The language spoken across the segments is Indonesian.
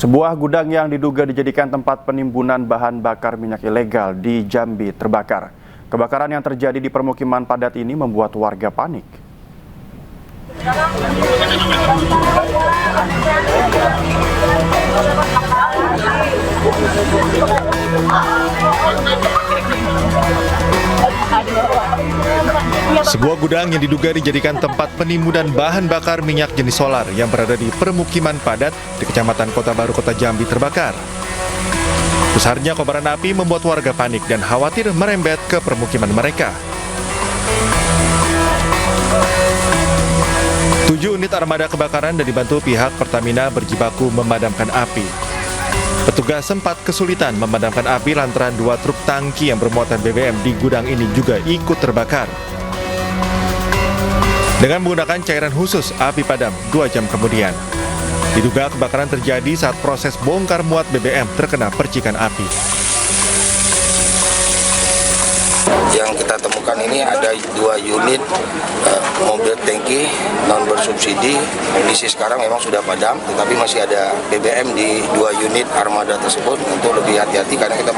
Sebuah gudang yang diduga dijadikan tempat penimbunan bahan bakar minyak ilegal di Jambi terbakar. Kebakaran yang terjadi di permukiman padat ini membuat warga panik. Sebuah gudang yang diduga dijadikan tempat penimbunan bahan bakar minyak jenis solar yang berada di permukiman padat di Kecamatan Kota Baru, Kota Jambi terbakar. Besarnya kobaran api membuat warga panik dan khawatir merembet ke permukiman mereka. 7 unit armada kebakaran dan dibantu pihak Pertamina berjibaku memadamkan api. Petugas sempat kesulitan memadamkan api lantaran 2 truk tangki yang bermuatan BBM di gudang ini juga ikut terbakar. Dengan menggunakan cairan khusus, api padam 2 jam kemudian. Diduga kebakaran terjadi saat proses bongkar muat BBM terkena percikan api. Yang kita temukan ini ada 2 unit mobil tangki non bersubsidi. Kondisi sekarang memang sudah padam, tetapi masih ada BBM di 2 unit armada tersebut. Untuk lebih hati-hati karena kita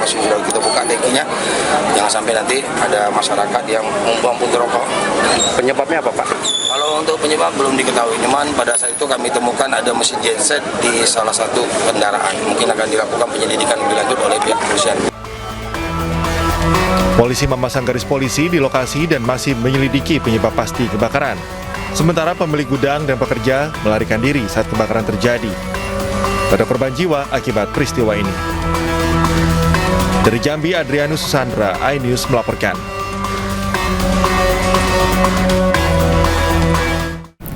buka tangkinya, jangan sampai nanti ada masyarakat yang membuang puntung rokok. Penyebabnya apa, Pak? Kalau untuk penyebab belum diketahui, cuman pada saat itu kami temukan ada mesin genset di salah satu kendaraan. Mungkin akan dilakukan penyelidikan lebih lanjut oleh pihak kepolisian. Polisi memasang garis polisi di lokasi dan masih menyelidiki penyebab pasti kebakaran. Sementara pemilik gudang dan pekerja melarikan diri saat kebakaran terjadi. Tak ada korban jiwa akibat peristiwa ini. Dari Jambi, Adrianus Susandra, iNews melaporkan.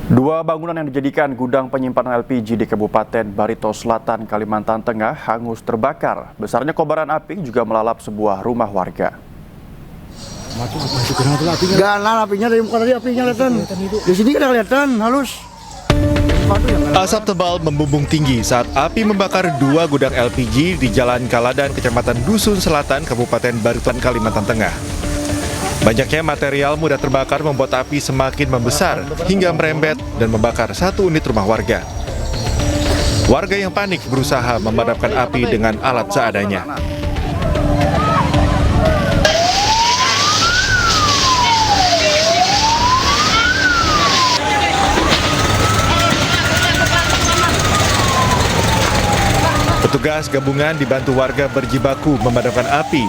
2 bangunan yang dijadikan gudang penyimpanan LPG di Kabupaten Barito Selatan, Kalimantan Tengah hangus terbakar. Besarnya kobaran api juga melalap sebuah rumah warga. Galah apinya dari muka tadi apinya kelihatan. Di sini kan kelihatan halus. Asap tebal membumbung tinggi saat api membakar 2 gudang LPG di Jalan Kaladan, Kecamatan Dusun Selatan, Kabupaten Barito, Kalimantan Tengah. Banyaknya material mudah terbakar membuat api semakin membesar hingga merembet dan membakar 1 unit rumah warga. Warga yang panik berusaha memadamkan api dengan alat seadanya. Petugas gabungan dibantu warga berjibaku memadamkan api.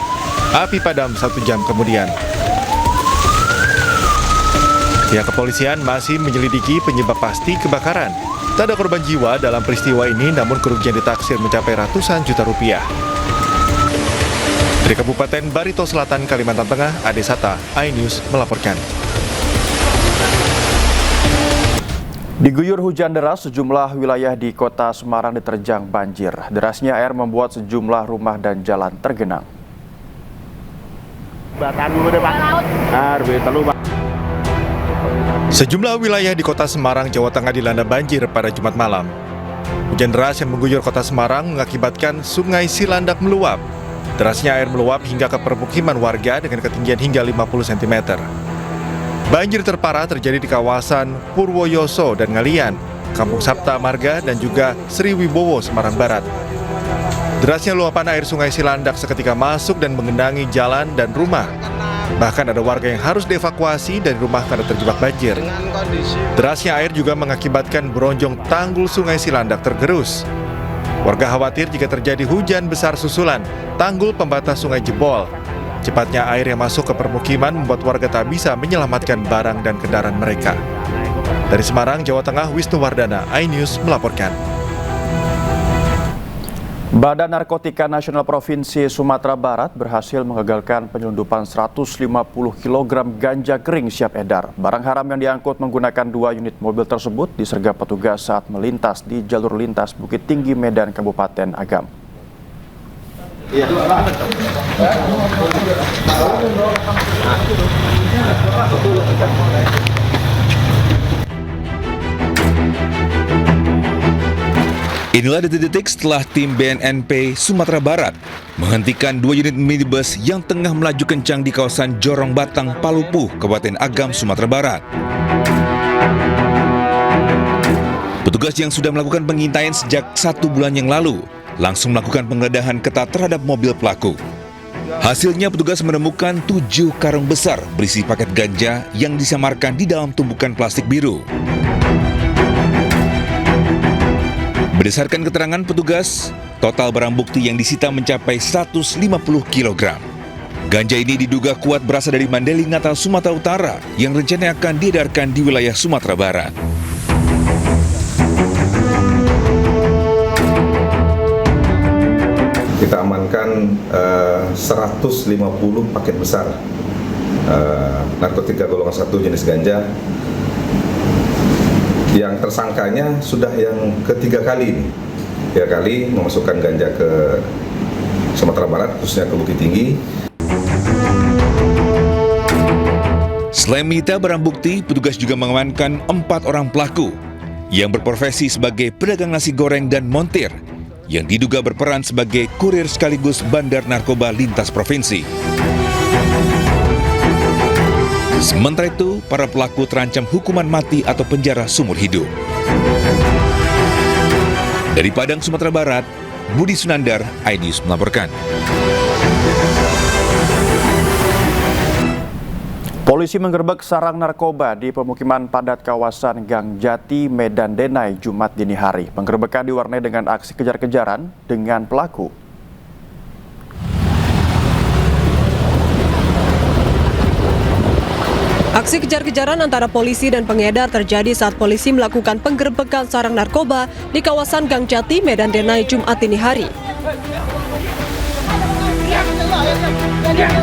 Api padam 1 jam kemudian. Pihak kepolisian masih menyelidiki penyebab pasti kebakaran. Tak ada korban jiwa dalam peristiwa ini, namun kerugian ditaksir mencapai ratusan juta rupiah. Dari Kabupaten Barito Selatan, Kalimantan Tengah, Ade Sata, iNews melaporkan. Diguyur hujan deras, sejumlah wilayah di kota Semarang diterjang banjir. Derasnya air membuat sejumlah rumah dan jalan tergenang. Sejumlah wilayah di kota Semarang, Jawa Tengah dilanda banjir pada Jumat malam. Hujan deras yang mengguyur kota Semarang mengakibatkan Sungai Silandak meluap. Derasnya air meluap hingga ke permukiman warga dengan ketinggian hingga 50 cm. Banjir terparah terjadi di kawasan Purwoyoso dan Ngalian, Kampung Sapta Marga, dan juga Sri Wibowo, Semarang Barat. Derasnya luapan air Sungai Silandak seketika masuk dan menggenangi jalan dan rumah. Bahkan ada warga yang harus dievakuasi dari rumah karena terjebak banjir. Derasnya air juga mengakibatkan beronjong tanggul Sungai Silandak tergerus. Warga khawatir jika terjadi hujan besar susulan, tanggul pembatas sungai jebol. Cepatnya air yang masuk ke permukiman membuat warga tak bisa menyelamatkan barang dan kendaraan mereka. Dari Semarang, Jawa Tengah, Wisnu Wardana, iNews melaporkan. Badan Narkotika Nasional Provinsi Sumatera Barat berhasil mengagalkan penyelundupan 150 kg ganja kering siap edar. Barang haram yang diangkut menggunakan 2 unit mobil tersebut disergap petugas saat melintas di jalur lintas Bukit Tinggi Medan, Kabupaten Agam. Inilah detik-detik setelah tim BNNP Sumatera Barat menghentikan 2 unit minibus yang tengah melaju kencang di kawasan Jorong Batang, Palupuh, Kabupaten Agam, Sumatera Barat. Petugas yang sudah melakukan pengintaian sejak 1 bulan yang lalu langsung melakukan penggeledahan ketat terhadap mobil pelaku. Hasilnya petugas menemukan 7 karung besar berisi paket ganja yang disamarkan di dalam tumpukan plastik biru. Berdasarkan keterangan petugas, total barang bukti yang disita mencapai 150 kg. Ganja ini diduga kuat berasal dari Mandailing Natal, Sumatera Utara yang rencananya akan diedarkan di wilayah Sumatera Barat. Kita amankan 150 paket besar narkotika golongan 1 jenis ganja. Yang tersangkanya sudah yang ketiga kali ini. 3 kali memasukkan ganja ke Sumatera Barat, khususnya ke Bukit Tinggi. Selain menyita barang bukti, petugas juga mengamankan 4 orang pelaku yang berprofesi sebagai pedagang nasi goreng dan montir yang diduga berperan sebagai kurir sekaligus bandar narkoba lintas provinsi. Sementara itu, para pelaku terancam hukuman mati atau penjara seumur hidup. Dari Padang, Sumatera Barat, Budi Sunandar, iNews melaporkan. Polisi menggerebek sarang narkoba di pemukiman padat kawasan Gang Jati, Medan Denai, Jumat dini hari. Penggerebekan diwarnai dengan aksi kejar-kejaran dengan pelaku. Aksi kejar-kejaran antara polisi dan pengedar terjadi saat polisi melakukan penggerebekan sarang narkoba di kawasan Gang Jati, Medan Denai, Jumat dini hari.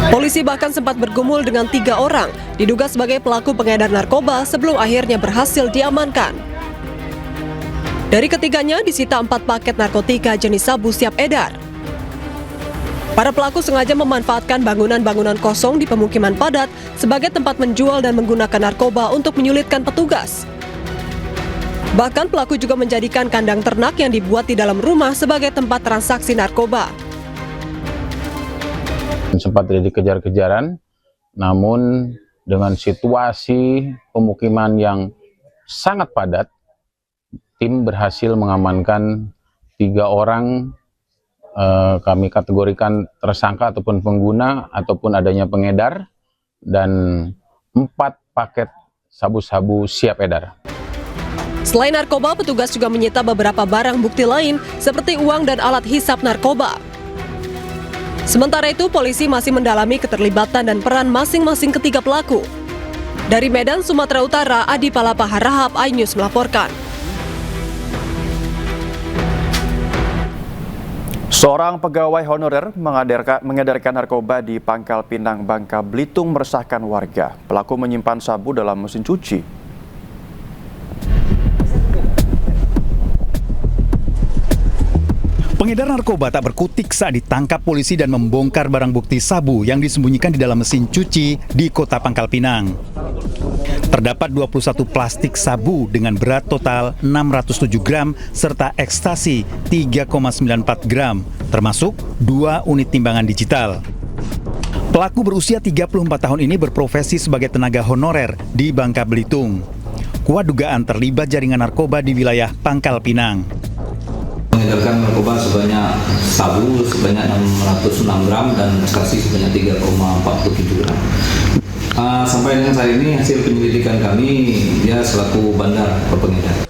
Polisi bahkan sempat bergumul dengan 3 orang, diduga sebagai pelaku pengedar narkoba sebelum akhirnya berhasil diamankan. Dari ketiganya disita 4 paket narkotika jenis sabu siap edar. Para pelaku sengaja memanfaatkan bangunan-bangunan kosong di pemukiman padat sebagai tempat menjual dan menggunakan narkoba untuk menyulitkan petugas. Bahkan pelaku juga menjadikan kandang ternak yang dibuat di dalam rumah sebagai tempat transaksi narkoba. Sempat terjadi kejar-kejaran, namun dengan situasi pemukiman yang sangat padat, tim berhasil mengamankan 3 orang. Kami kategorikan tersangka ataupun pengguna ataupun adanya pengedar, dan 4 paket sabu-sabu siap edar. Selain narkoba, petugas juga menyita beberapa barang bukti lain seperti uang dan alat hisap narkoba. Sementara itu, polisi masih mendalami keterlibatan dan peran masing-masing ketiga pelaku. Dari Medan, Sumatera Utara, Adi Palapa Harahap, iNews melaporkan. Seorang pegawai honorer mengedarkan narkoba di Pangkal Pinang, Bangka Belitung meresahkan warga. Pelaku menyimpan sabu dalam mesin cuci. Pengedar narkoba tak berkutik saat ditangkap polisi dan membongkar barang bukti sabu yang disembunyikan di dalam mesin cuci di Kota Pangkal Pinang. Terdapat 21 plastik sabu dengan berat total 607 gram serta ekstasi 3,94 gram, termasuk 2 unit timbangan digital. Pelaku berusia 34 tahun ini berprofesi sebagai tenaga honorer di Bangka Belitung. Kuat dugaan terlibat jaringan narkoba di wilayah Pangkal Pinang. Mengedarkan narkoba sebanyak sabu sebanyak 606 gram dan ekstasi sebanyak 3,47 gram. Sampai dengan saat ini hasil penyelidikan kami, dia selaku bandar pengedar.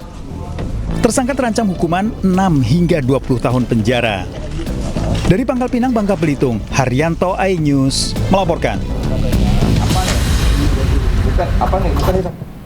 Tersangka terancam hukuman 6 hingga 20 tahun penjara. Dari Pangkal Pinang, Bangka Belitung, Haryanto, iNews melaporkan. Apa nih? Bukan itu.